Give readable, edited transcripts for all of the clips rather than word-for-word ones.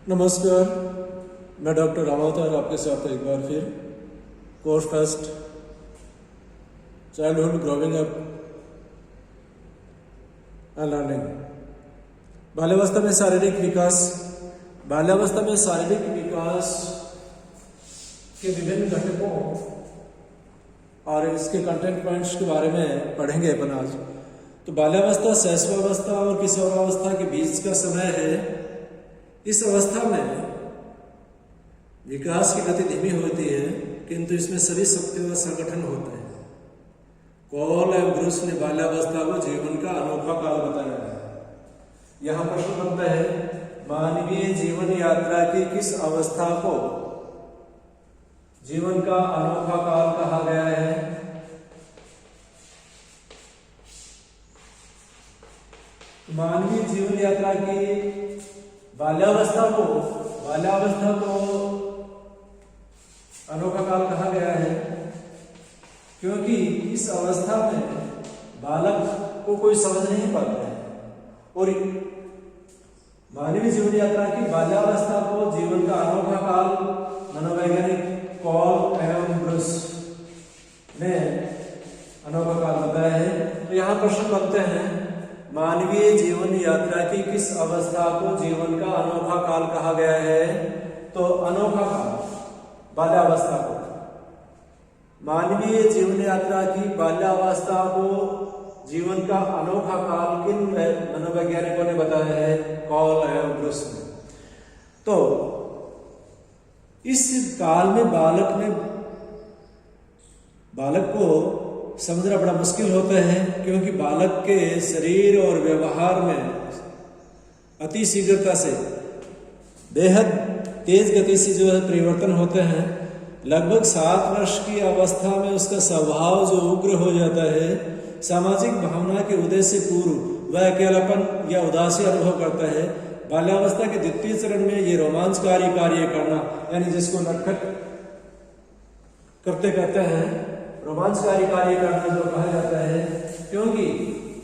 नमस्कार, मैं डॉक्टर रामावतार आपके साथ एक बार फिर course first childhood growing up and learning. बाल्यावस्था में शारीरिक विकास के विभिन्न घटकों और इसके कंटेंट पॉइंट्स के बारे में पढ़ेंगे अपन आज। तो बाल्यावस्था शैशवावस्था और किशोरावस्था के बीच का समय है। इस अवस्था में विकास की गति धीमी होती है, किंतु इसमें सभी शक्ति व संगठन होते हैं। कॉल एवं ब्रूस ने बाल्यावस्था को जीवन का अनोखा काल बताया है। यहाँ प्रश्न बनता है, मानवीय जीवन यात्रा की किस अवस्था को जीवन का अनोखा काल कहा गया है? मानवीय जीवन यात्रा की बाल्यावस्था को अनोखा काल कहा गया है, क्योंकि इस अवस्था में बालक को कोई समझ नहीं पाता है। और मानवीय जीवन यात्रा की बाल्यावस्था को जीवन का अनोखा काल मनोवैज्ञानिक कॉल एवं ब्रूस ने अनोखा काल बताया है। तो यहाँ प्रश्न बनते हैं, मानवीय जीवन यात्रा की किस अवस्था को जीवन का अनोखा काल कहा गया है? तो अनोखा काल बाल्यावस्था को, मानवीय जीवन यात्रा की बाल्यावस्था को जीवन का अनोखा काल किन मनोवैज्ञानिकों ने बताया है? कॉल एवं ब्रूस ने। तो इस काल में बालक को समझना बड़ा मुश्किल होता है, क्योंकि बालक के शरीर और व्यवहार में अति शीघ्रता से बेहद तेज गति से जो है परिवर्तन होते हैं। लगभग 7 वर्ष की अवस्था में उसका स्वभाव जो उग्र हो जाता है, सामाजिक भावना के उदय से पूर्व वह अकेलापन या उदासी अनुभव करता है। बाल्यावस्था के द्वितीय चरण में ये रोमांचकारी कार्य करना, यानी जिसको नटखट करते कहते हैं, रोमांचकारी कार्य करना जो कहा जाता है, क्योंकि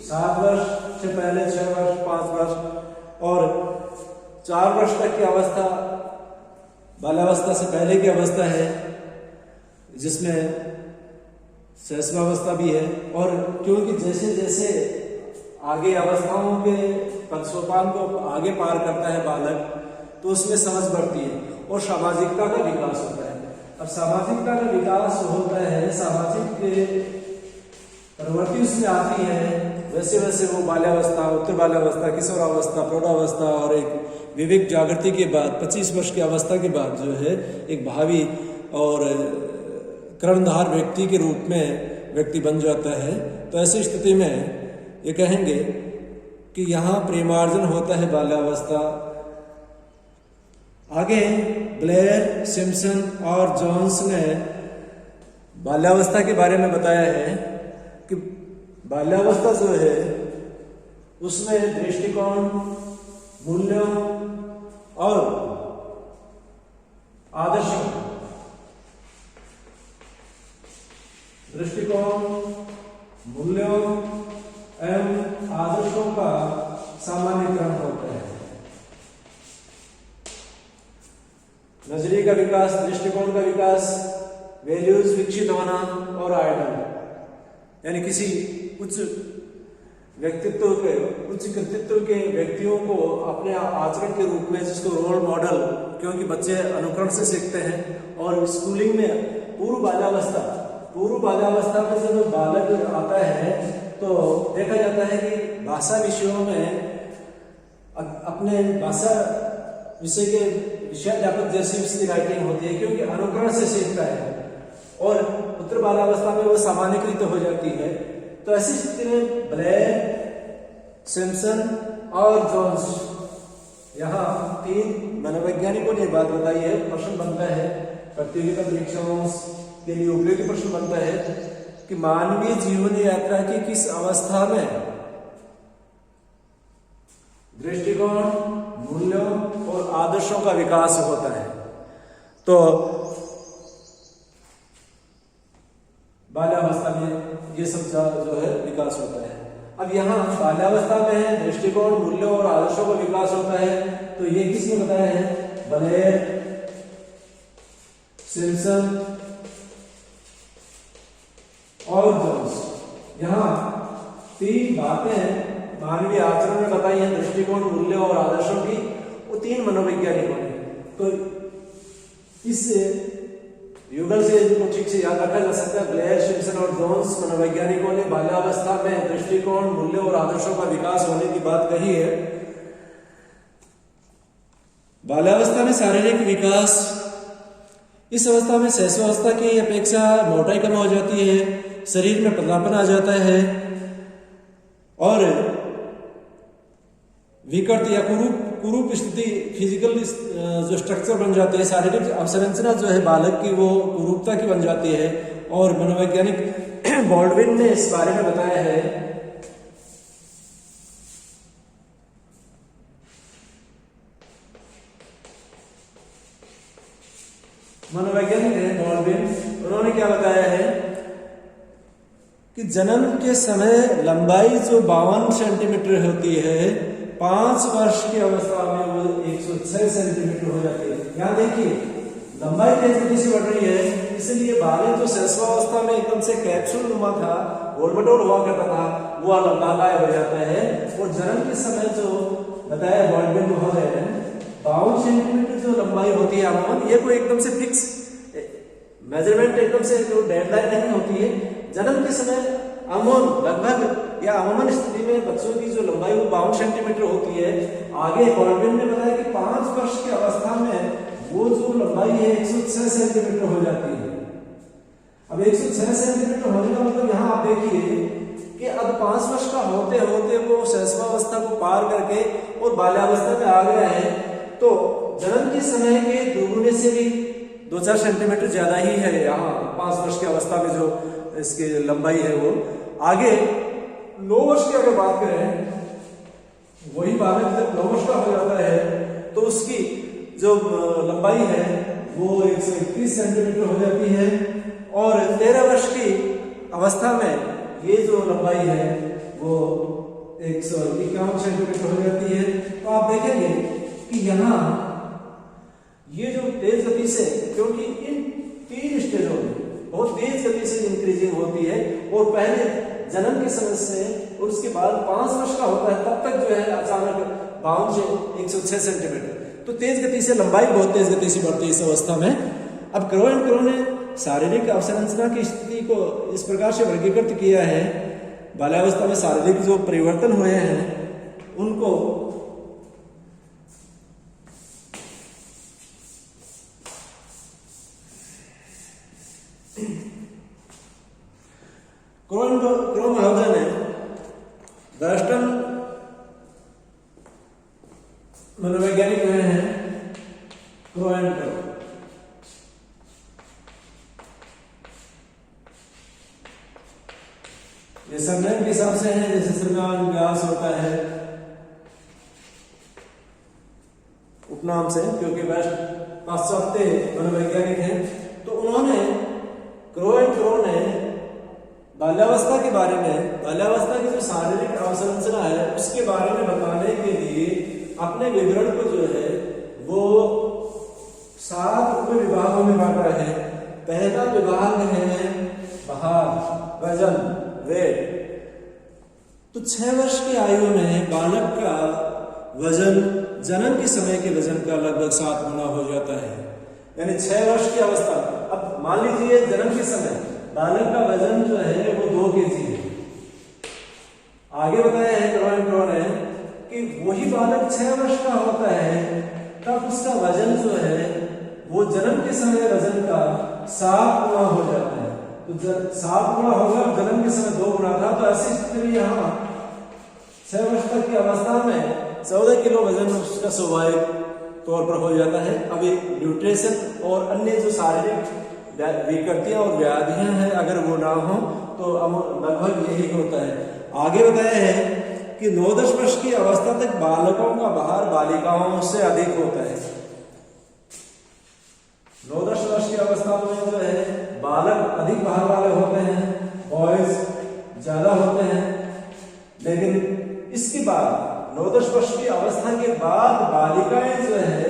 7 वर्ष से पहले 6 वर्ष, 5 वर्ष और 4 वर्ष तक की अवस्था बाल्यावस्था से पहले की अवस्था है, जिसमें शैशवावस्था भी है। और क्योंकि जैसे जैसे आगे अवस्थाओं के पदसोपान को आगे पार करता है बालक, तो उसमें समझ बढ़ती है और सामाजिकता का विकास होता है। अब सामाजिकता का विकास होता है, सामाजिक प्रवृत्ति उसमें आती है, वैसे वैसे वो बाल्यावस्था, उत्तर बाल्यावस्था, किशोरावस्था, प्रौढ़ावस्था और एक विवेक जागृति के बाद 25 वर्ष की अवस्था के बाद जो है एक भावी और कर्णधार व्यक्ति के रूप में व्यक्ति बन जाता है। तो ऐसी स्थिति में ये कहेंगे कि यहाँ प्रेमार्जन होता है बाल्यावस्था। आगे ब्लेयर, सिम्पसन और जॉन्स ने बाल्यावस्था के बारे में बताया है कि बाल्यावस्था जो है उसमें दृष्टिकोण, मूल्यों और आदर्शों, मूल्यों एवं आदर्शों का सामान्यीकरण होता है। नजरिए का विकास, दृष्टिकोण का विकास, वैल्यूज विकसित होना और आइडल, यानी किसी उच्च कृतित्व के व्यक्तियों को अपने आचरण के रूप में, जिसको रोल मॉडल, क्योंकि बच्चे अनुकरण से सीखते हैं। और स्कूलिंग में पूर्व बाल्यावस्था में जब बालक आता है तो देखा जाता है कि भाषा विषयों में अपने भाषा विषय के विषयाध्यापक जैसी उसकी राइटिंग होती है, क्योंकि अनुकरण से सीखता है। और उत्तर बाल्यावस्था में वो सामान्यीकृत हो जाती है। तो ऐसी स्थिति में ब्लेयर, सिम्पसन और जॉन्स, यहाँ 3 मनोवैज्ञानिकों ने बात बताई है। प्रश्न बनता है, प्रतियोगिता परीक्षाओं के लिए उपयोगी प्रश्न बनता है कि मानवीय जीवन यात्रा की किस अवस्था में दृष्टिकोण, मूल्यों और आदर्शों का विकास होता है? तो बाल्यावस्था में ये सब जो है विकास होता है। अब यहाँ बाल्यावस्था में दृष्टिकोण, मूल्यों और आदर्शों का विकास होता है, तो ये किसने बताया है? ब्लेयर, सिम्पसन और जोन्स। यहाँ 3 बातें मानवीय आचरण में बताई हैं, दृष्टिकोण, मूल्य और आदर्शों की। वो 3 मनोवैज्ञानिकों ने, तो इस युगल से इनको ठीक से याद रखा जा सकता है। ब्लेयर, सिम्पसन और जोन्स मनोवैज्ञानिकों ने बाल्यावस्था में दृष्टिकोण, मूल्य और आदर्शों का विकास होने की बात कही है। बाल्यावस्था में शारीरिक विकास, इस अवस्था में शैशवावस्था की अपेक्षा मोटाई कम हो जाती है, शरीर में पतलापन आ जाता है और विकृत या कुरूप स्थिति, फिजिकल जो स्ट्रक्चर बन जाते हैं, शारीरिक अवसंरचना जो है बालक की वो कुरूपता की बन जाती है। और मनोवैज्ञानिक बॉल्डविन ने इस बारे में बताया है मनोवैज्ञानिक है बॉल्डविन, उन्होंने क्या बताया है कि जन्म के समय लंबाई जो 52 सेंटीमीटर होती है, 5 वर्ष की अवस्था में वो 106 सेंटीमीटर हो जाती है। यहाँ देखिए लंबाई तेज गति से बढ़ रही है, इसलिए बालक जो शैशवावस्था में एकदम से कैप्सूल नुमा था, गोलमटोल हुआ करता था, वो लंबाकाय हो जाता है। और जन्म के समय जो बताया बॉल्डविन महोदय ने, 52 सेंटीमीटर जो लंबाई होती है अमूमन, ये कोई एकदम से फिक्स मेजरमेंट, एकदम से जो डेडलाइन नहीं होती है। जन्म के समय अमूमन लगभग या अमूमन स्थिति में बच्चों की जो लंबाई वो 52 सेंटीमीटर होती है। आगे बॉल्डविन ने बताया कि 5 वर्ष की अवस्था में वो जो लंबाई है 106 सेंटीमीटर हो जाती है। अब 106 सेंटीमीटर होने का मतलब यहाँ आप देखिए कि अब 5 वर्ष का होते होते वो शैशवावस्था को पार करके और बाल्यावस्था में आ गया है। तो जन्म के समय के दोगुने से भी 2-4 सेंटीमीटर ज्यादा ही है यहाँ 5 वर्ष की अवस्था में जो इसकी लंबाई है वो। आगे 9 वर्ष की अगर बात करें, वही बालक जब 9 वर्ष का हो जाता है तो उसकी जो लंबाई है वो 131 सेंटीमीटर हो जाती है। और 13 वर्ष की अवस्था में ये जो लंबाई है वो 151 सेंटीमीटर हो जाती है। तो आप देखेंगे कि यहाँ ये जो तेज गति से, क्योंकि इन 3 स्टेजों में बहुत तेज गति से इंक्रीजिंग होती है, और पहले जन्म के समय से और उसके बाद 5 वर्ष का होता है, तब तक जो है अचानक 52 से 106 सेंटीमीटर, तो तेज गति से लंबाई बहुत तेज गति से बढ़ती है इस अवस्था में। अब क्रो एंड क्रो ने शारीरिक अवसंरचना की स्थिति को इस प्रकार से वर्गीकृत किया है, बाल्यावस्था में शारीरिक जो परिवर्तन हुए हैं उनको क्रो महोदय ने दर्शन मनोवैज्ञानिक हुए हैं क्रो एंड क्रो। ये संज्ञा के हिसाब से है, जैसे संज्ञान व्यास होता है उपनाम से, क्योंकि वेस्ट पाश्चात्य मनोवैज्ञानिक हैं। तो उन्होंने क्रो एंड क्रो ने बाल्यावस्था के बारे में, बाल्यावस्था की जो शारीरिक अवसंरचना है उसके बारे में बताने के लिए अपने विवरण को जो है वो 7 उप विभागों में बांटा है। पहला विभाग है भार, वजन, वेट। तो 6 वर्ष की आयु में बालक का वजन जन्म के समय के वजन का लगभग 7 गुना हो जाता है, यानी 6 वर्ष की अवस्था। अब मान लीजिए जन्म के समय बालक का वजन जो है वो 2 kg है। आगे बताया है क्रो एंड क्रो ने कि वही बालक 6 वर्ष का होता है तब उसका वजन जो है वो जन्म के समय वजन का 7 गुना हो जाता है। तो 7 गुना होगा, जन्म के समय 2 गुना था। तो ऐसी स्थिति में यहाँ 6 वर्ष तक की अवस्था में 14 किलो वजन उसका स्वाभाविक तौर पर हो जाता है। अभी न्यूट्रिशन और अन्य जो शारीरिक विकृतियां और व्याधियां हैं अगर वो ना हो तो लगभग यही होता है। आगे बताया है कि 9-10 वर्ष की अवस्था तक बालकों का भार बालिकाओं से अधिक होता है। 9-10 वर्ष की अवस्था में जो है बालक अधिक भार वाले होते हैं, बॉयज ज्यादा होते हैं। लेकिन इसके बाद 9-10 वर्ष की अवस्था के बाद बालिकाएं जो है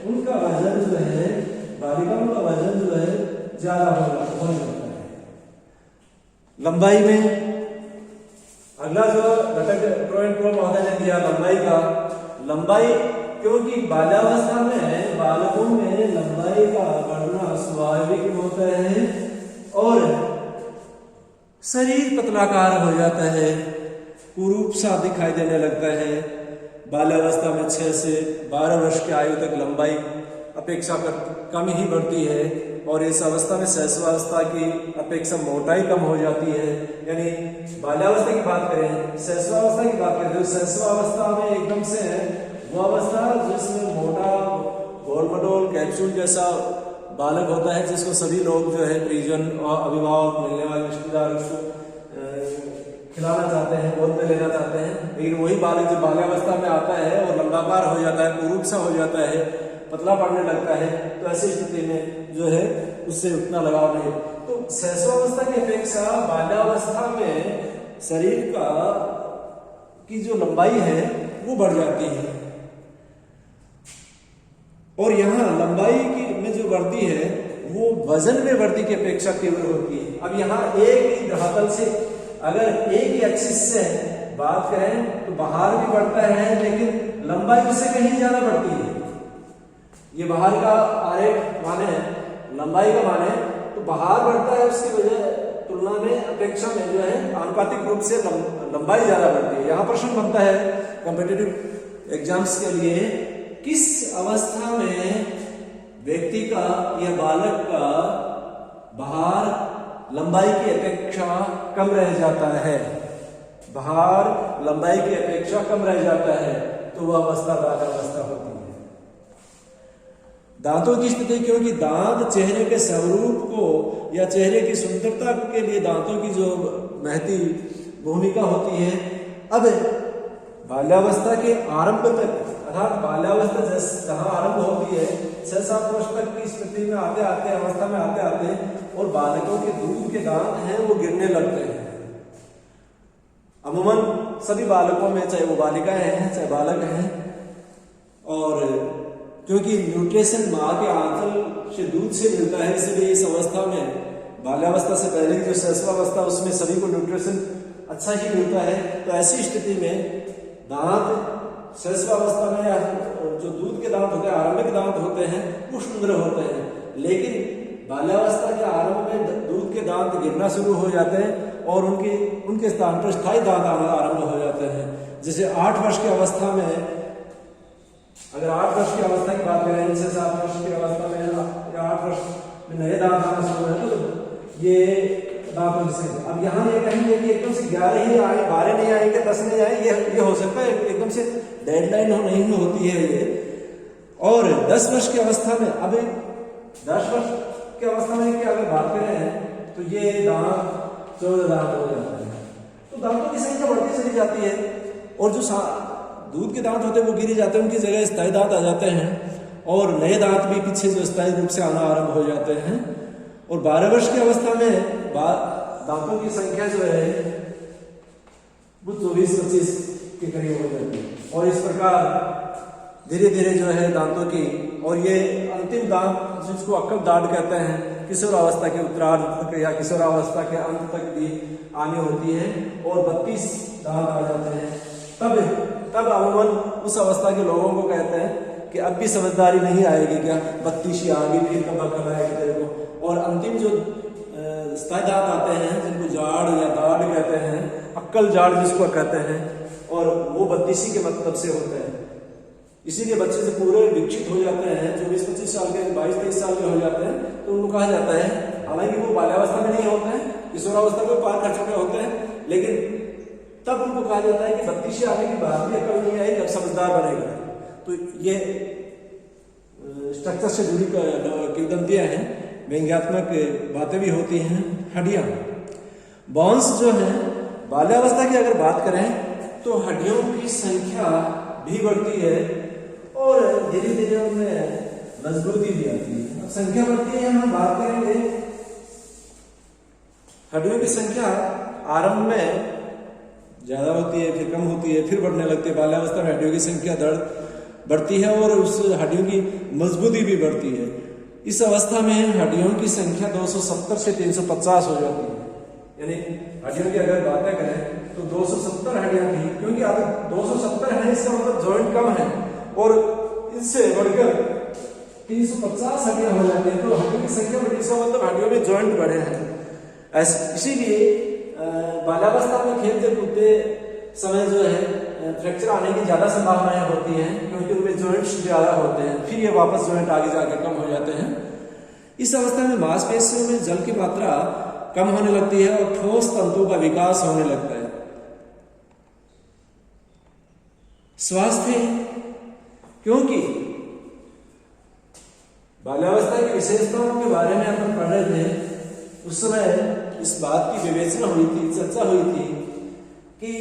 उनका वजन जो है, बालिकाओं का वजन जो है ज्यादा होने लगता है। लंबाई में अगला जो घटक प्रोएंट्रो महोदय ने दिया लंबाई का, लंबाई क्योंकि बाल्यावस्था में बालकों में लंबाई का बढ़ना स्वाभाविक होता है और शरीर पतलाकार हो जाता है, कुरूप सा दिखाई देने लगता है। बाल्यावस्था में 6 से 12 वर्ष की आयु तक लंबाई अपेक्षाकृत कम ही बढ़ती है और इस अवस्था में शैशवावस्था की अपेक्षा मोटाई कम हो जाती है। यानी बाल्यावस्था की बात करें, शैशवावस्था की बात करें तो शैशवावस्था में एकदम से वो अवस्था जिसमें मोटा गोल मटोल कैप्सूल जैसा बालक होता है, जिसको सभी लोग जो है परिजन और अभिभावक मिलने वाले रिश्तेदार उसको खिलाना चाहते हैं, गोद में लेना चाहते हैं। लेकिन वही बालक जब बाल्यावस्था में आता है और लंबाकार हो जाता है, कुरूप सा हो जाता है, पतला पड़ने लगता है, तो ऐसी स्थिति में जो है उससे उतना लगाव नहीं। तो शैशवावस्था की अपेक्षा बाल्यावस्था में शरीर का की जो लंबाई है वो बढ़ जाती है और यहाँ लंबाई की में जो वृद्धि है वो वजन में वृद्धि की अपेक्षा तीव्र होती है। अब यहाँ एक ही धरातल से अगर एक ही एक्सिस से बात करें तो बाहर भी बढ़ता है, लेकिन लंबाई उससे कहीं ज्यादा बढ़ती है। ये बाहर का आरेख माने, लंबाई का माने तो बाहर बढ़ता है, उसकी वजह तुलना में अपेक्षा में जो है आनुपातिक रूप से लंबाई ज्यादा बढ़ती है। यहाँ प्रश्न बनता है कॉम्पिटिटिव एग्जाम्स के लिए, किस अवस्था में व्यक्ति का या बालक का बाहर लंबाई की अपेक्षा कम रह जाता है? बाहर लंबाई की अपेक्षा कम रह जाता है तो वह अवस्था बाल्यावस्था होती है। दांतों की स्थिति, क्योंकि दांत चेहरे के स्वरूप को या चेहरे की सुंदरता के लिए दांतों की जो महती भूमिका होती है। अब बाल्यावस्था के आरंभ तक, अर्थात बाल्यावस्था जहाँ आरंभ होती है 6-7 वर्ष तक की स्थिति में आते आते अवस्था में आते आते और बालकों के दूध के दांत हैं वो गिरने लगते हैं। अमूमन सभी बालकों में, चाहे वो बालिकाएं हैं चाहे बालक हैं, और क्योंकि न्यूट्रिशन माँ के आंचल से दूध से मिलता है, इसलिए इस अवस्था में बाल्यावस्था से पहले की जो शैशवावस्था उसमें सभी को न्यूट्रिशन अच्छा ही मिलता है। तो ऐसी स्थिति में दांत शैशवावस्था में जो दूध के दांत होते हैं, आरंभिक दांत होते हैं, वो सुंदर होते हैं, लेकिन बाल्यावस्था के आरंभ में दूध के दांत गिरना शुरू हो जाते हैं और उनके स्थान पर स्थायी दांत आना आरंभ हो जाते हैं। जैसे 8 वर्ष की अवस्था में, अगर 8 वर्ष की अवस्था की बात करें, 6-7 वर्ष की अवस्था में या 8 वर्ष में नए दांत आना शुरू है तो ये दांतों की संख्या, अब यहाँ ये कहेंगे कि एकदम से 11 ही आए, 12 नहीं आएंगे, 10 नहीं आए, ये हो सकता है, एकदम से डेडलाइन नहीं होती है ये। और 10 वर्ष की अवस्था में, अब 10 वर्ष की अवस्था में क्या अगर बात करें तो ये दांत 14 दांत हो जाते हैं। तो दांतों की संख्या बढ़ती चली जाती है और जो दूध के दांत होते हैं वो गिरे जाते हैं, उनकी जगह स्थायी दांत आ जाते हैं और नए दांत भी पीछे जो स्थायी रूप से आना आरंभ हो जाते हैं। और 12 वर्ष की अवस्था में दांतों की संख्या जो है वो 24-25 के करीब हो जाती है और इस प्रकार धीरे धीरे जो है दांतों की, और ये अंतिम दांत जिसको अक्कल दांत कहते हैं, किशोरावस्था के उत्तरार्ध तक या किशोरावस्था के अंत तक भी आनी होती है और 32 दांत आ जाते हैं। तब अमूमन उस अवस्था के लोगों को कहते हैं कि अब भी समझदारी नहीं आएगी क्या, 32 आ गई, फिर कब अक्ल आएगी तेरे को। और अंतिम जो स्थायी दांत आते हैं जिनको जाड़ या दाढ़ कहते हैं, अक्कल जाड़ जिसको कहते हैं, और वो 32 के मतलब से होते हैं। इसीलिए बच्चे से पूरे विकसित हो जाते हैं, 24-25 साल के, 22-23 साल के हो जाते हैं तो उनको कहा जाता है, हालांकि वो बाल्यावस्था में नहीं होते हैं, किशोरावस्था में पार कर चुके होते हैं, लेकिन तब उनको कहा जाता है कि 32 आने के बाद भी अकल नहीं आई, जब समझदार बनेगा। तो ये स्ट्रक्चर से जुड़ी किंवदंतियां हैं, व्यंग्यात्मक बातें भी होती हैं। हड्डियां, बोन्स जो है, बाल्यावस्था की अगर बात करें तो हड्डियों की संख्या भी बढ़ती है और धीरे धीरे उनमें मजबूती भी आती है। अब संख्या बढ़ती है, हम बात करेंगे हड्डियों की संख्या आरंभ में ज्यादा होती है, फिर कम होती है, फिर बढ़ने लगती है। बाल्यावस्था में हड्डियों की संख्या बढ़ती है और उस हड्डियों की मजबूती भी बढ़ती है। इस अवस्था में हड्डियों की संख्या 270 से 350 हो जाती है। यानी हड्डियों की अगर बातें करें तो 270 हड्डियां थी, क्योंकि अब 270 है इसका मतलब जॉइंट कम है, और इससे बढ़कर 350 हड्डियां हो जाती है तो हड्डियों की संख्या बढ़ी, इसका मतलब हड्डियों में जॉइंट बढ़े हैं। इसीलिए बाल्यावस्था में खेलते कूदते समय जो है फ्रैक्चर आने की ज्यादा संभावनाएं होती हैं, क्योंकि उनमें जॉइंट्स ज्यादा होते हैं, फिर ये वापस जॉइंट आगे जाके कम हो जाते हैं। इस अवस्था में मांसपेशियों में जल की मात्रा कम होने लगती है और ठोस तंतुओं का विकास होने लगता है। स्वास्थ्य, क्योंकि बाल्यावस्था की विशेषताओं के बारे में अपन पढ़ रहे थे, उस समय इस बात की विवेचना हुई थी, चर्चा हुई थी कि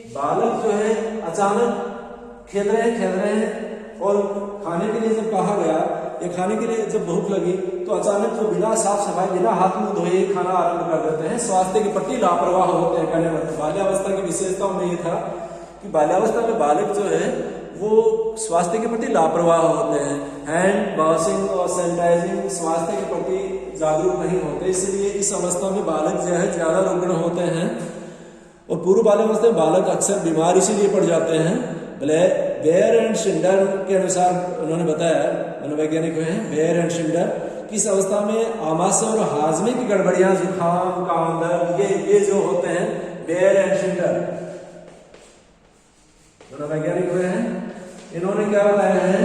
बालक जो है अचानक खेल रहे हैं और खाने के लिए जब कहा गया या खाने के लिए जब भूख लगी तो अचानक जो बिना साफ सफाई, बिना हाथ मुंह धोए खाना आरंभ कर देते हैं, स्वास्थ्य के प्रति लापरवाह होते हैं। कहने मतलब बाल्यावस्था की विशेषताओं में ये था कि बाल्यावस्था में बालक जो है वो स्वास्थ्य के प्रति लापरवाह होते हैं, हैंड वॉशिंग और सैनिटाइजिंग स्वास्थ्य के प्रति जागरूक नहीं होते, इसलिए इस अवस्था में बालक जो है ज्यादा रुग्ण होते हैं। और पूर्व बाल्यावस्था में बालक अक्सर बीमार इसीलिए पड़ जाते हैं। बेयर एंड शिंडर के अनुसार उन्होंने बताया, मनोवैज्ञानिक हैं बेयर एंड शिंडर, कि इस अवस्था में आमाशय और हाजमे की गड़बड़ियां, जुकाम, कान दर्द, ये जो होते हैं, बेयर एंड शिंडर मनोवैज्ञानिक हुए हैं, इन्होंने क्या बताया है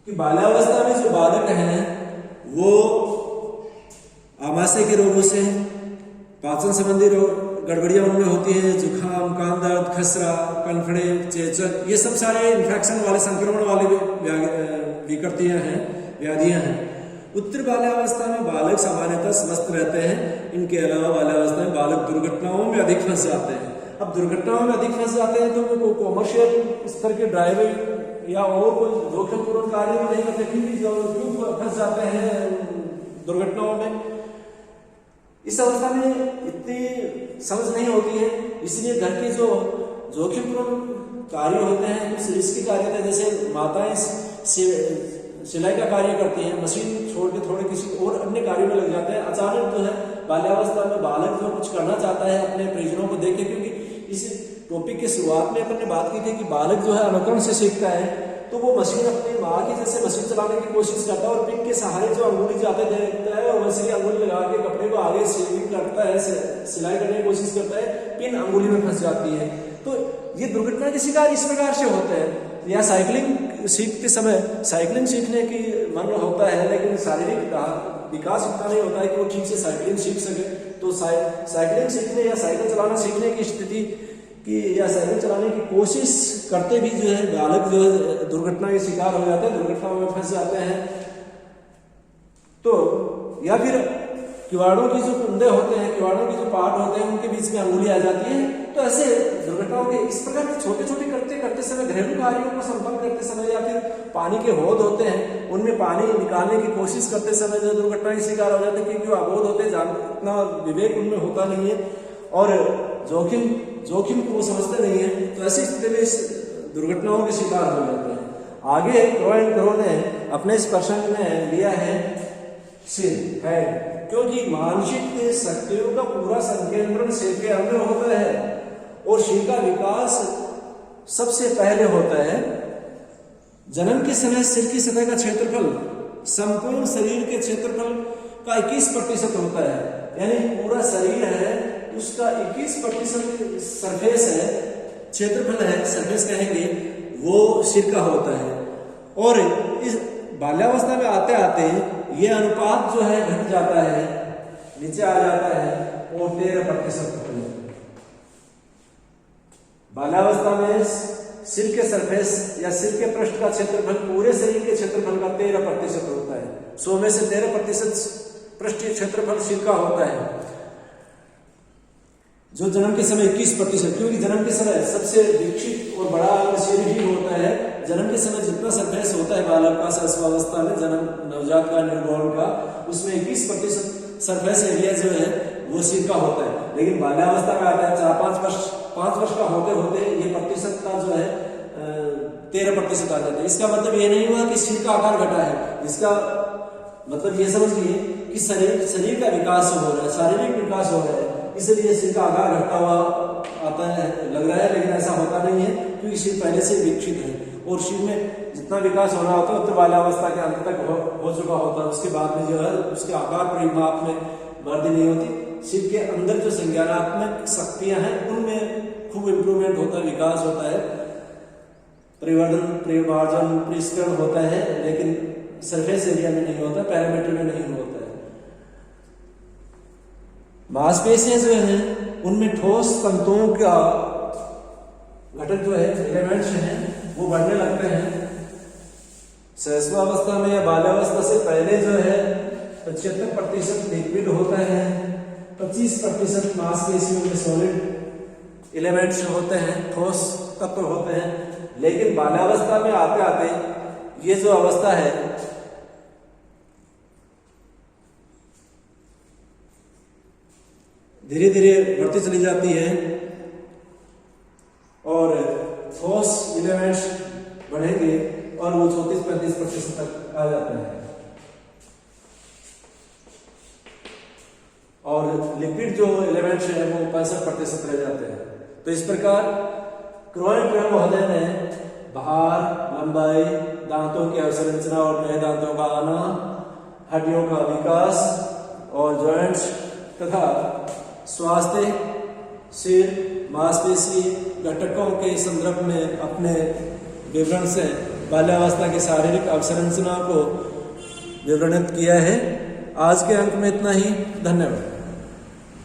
कि बाल्यावस्था में जो बालक हैं वो आमाशय के रोगों से, पाचन संबंधी रोग गड़बड़ियां उनमें होती हैं, जुकाम, कान दर्द, खसरा, कनखड़े, चेचक, ये सब सारे इन्फेक्शन वाले, संक्रमण वाले विकृतियां हैं, व्याधियां हैं। उत्तर बाल्यावस्था में बालक सामान्यतः स्वस्थ रहते हैं। इनके अलावा बाल्यावस्था में बालक दुर्घटनाओं में अधिक फंस जाते हैं। अब दुर्घटनाओं में अधिक फंस जाते हैं तो वो कॉमर्शियल स्तर के ड्राइवर या और कोई जोखिमपूर्ण कार्य नहीं करते, फिर भी क्यों फंस जाते हैं दुर्घटनाओं में। इस अवस्था में इतनी समझ नहीं होती है, इसलिए घर के जो जोखिमपूर्ण कार्य होते हैं, कुछ रिस्की कार्य होते हैं, जैसे माताएं सिलाई का कार्य करती हैं, मशीन छोड़ के थोड़े किसी और अन्य कार्यों में लग जाते हैं। अचानक जो है बाल्यावस्था में बालक जो कुछ करना चाहता है अपने परिजनों को देख के, क्योंकि इस टॉपिक के शुरुआत में अपन ने बात की थी कि बालक जो है अनुकरण से सीखता है, तो वो मशीन अपनी माँ की जैसे मशीन चलाने की कोशिश करता है और पिन के सहारे जो अंगुली जाते देखता है और वैसे ही अंगुली लगा के कपड़े को आगे शेविंग करता है, सिलाई करने की कोशिश करता है, पिन अंगुली में फंस जाती है। तो ये दुर्घटना के शिकार इस प्रकार से होते हैं। या साइकिलिंग सीखते समय, साइकिलिंग सीखने की मन होता है लेकिन शारीरिक विकास इतना नहीं होता है कि वो ठीक से साइकिलिंग सीख सके, तो साइकिलिंग सीखने या साइकिल चलाना सीखने की स्थिति कि या साइकिल चलाने की कोशिश करते भी जो है बालक जो है दुर्घटना के शिकार हो जाते हैं, दुर्घटनाओं में फंस जाते हैं। तो या फिर किवाड़ों की जो कुंडे होते हैं, किवाड़ों के जो पार्ट होते हैं, उनके बीच में अंगुली आ जाती है। तो ऐसे दुर्घटनाओं के इस प्रकार के छोटे छोटे करते समय, घरेलू कार्यों को संपन्न करते समय, या फिर पानी के हौद होते हैं उनमें पानी निकालने की कोशिश करते समय जो दुर्घटना के शिकार हो जाते हैं, क्योंकि वो अबोध होते हैं, इतना विवेक उनमें होता नहीं है और जोखिम को वो समझते नहीं है, तो ऐसी स्थिति में इस दुर्घटनाओं के शिकार हो जाते हैं। आगे क्रो एंड क्रो ने अपने इस प्रसंग में लिया है सिर, क्योंकि मानसिक शक्तियों का पूरा संकेंद्रण सिर के अंदर होता है और सिर का विकास सबसे पहले होता है। जन्म के समय सिर की सतह का क्षेत्रफल संपूर्ण शरीर के क्षेत्रफल का 21% होता है, यानी पूरा शरीर है उसका 21% सरफेस है, क्षेत्रफल है, सरफेस कहेंगे, वो सिर का होता है। और इस बाल्यावस्था में आते आते ये अनुपात जो है घट जाता है, नीचे आ जाता है और 13% हो जाता है। बाल्यावस्था में सिर के सरफेस या सिर के पृष्ठ का क्षेत्रफल पूरे शरीर के क्षेत्रफल का 13% होता है। 100 में से 13% पृष्ठीय क्षेत्रफल सिर का होता है, जो जन्म के समय 21%, क्योंकि जन्म के समय सबसे विकसित और बड़ा अंग सिर ही होता है। जन्म के समय जितना सरफेस होता है बालक का शिशुअवस्था में, जन्म नवजात का, न्यूबॉर्न का, उसमें 21% सरफेस एरिया जो है वो सिर का होता है। लेकिन बाल्यावस्था में आता है 4-5 वर्ष, 5 वर्ष का होते होते ये प्रतिशत का जो है 13% आ जाते हैं। इसका मतलब ये नहीं हुआ कि सिर का आकार घटा है, इसका मतलब ये समझिए कि शरीर का विकास हो रहा है, शारीरिक विकास हो रहा है, इसलिए सिर का आकार घटता हुआ आता है, लग रहा है, लेकिन ऐसा होता नहीं है क्योंकि सिर पहले से विकसित है और सिर में जितना विकास हो रहा होता है उतना बाल्यावस्था के अंत तक हो चुका होता है। उसके बाद में जो है उसके आकार परिमाप में वृद्धि नहीं होती। सिर के अंदर जो संज्ञानात्मक शक्तियां हैं उनमें खूब इम्प्रूवमेंट होता है, विकास होता है, परिवर्धन, परिमार्जन, परिष्करण होता है, लेकिन सरफेस एरिया में नहीं होता, पैरामीटर में नहीं होता है। मांसपेशियां जो हैं उनमें ठोस तंतुओं का घटक जो है, एलिमेंट्स हैं, वो बढ़ने लगते हैं। शैशवावस्था में या बाल्यावस्था से पहले जो है 75% लिक्विड होता है, 25% मांसपेशियों में सॉलिड एलिमेंट्स होते हैं, ठोस तत्व होते हैं। लेकिन बाल्यावस्था में आते आते ये जो अवस्था है धीरे धीरे बढ़ती चली जाती है और ठोस एलिमेंट्स बढ़ेंगे और वो 34-35% तक आ जाते हैं और लिक्विड जो एलिमेंट्स है वो 65% रह जाते हैं। तो इस प्रकार क्रोएनफेल्ड महोदय ने भार, लंबाई, दांतों की अवसंरचना और नए दांतों का आना, हड्डियों का विकास और जॉइंट्स तथा स्वास्थ्य, सिर, मांसपेशी घटकों के संदर्भ में अपने विवरण से बाल्यावस्था की शारीरिक अवसंरचना को विवरणित किया है। आज के अंक में इतना ही। धन्यवाद।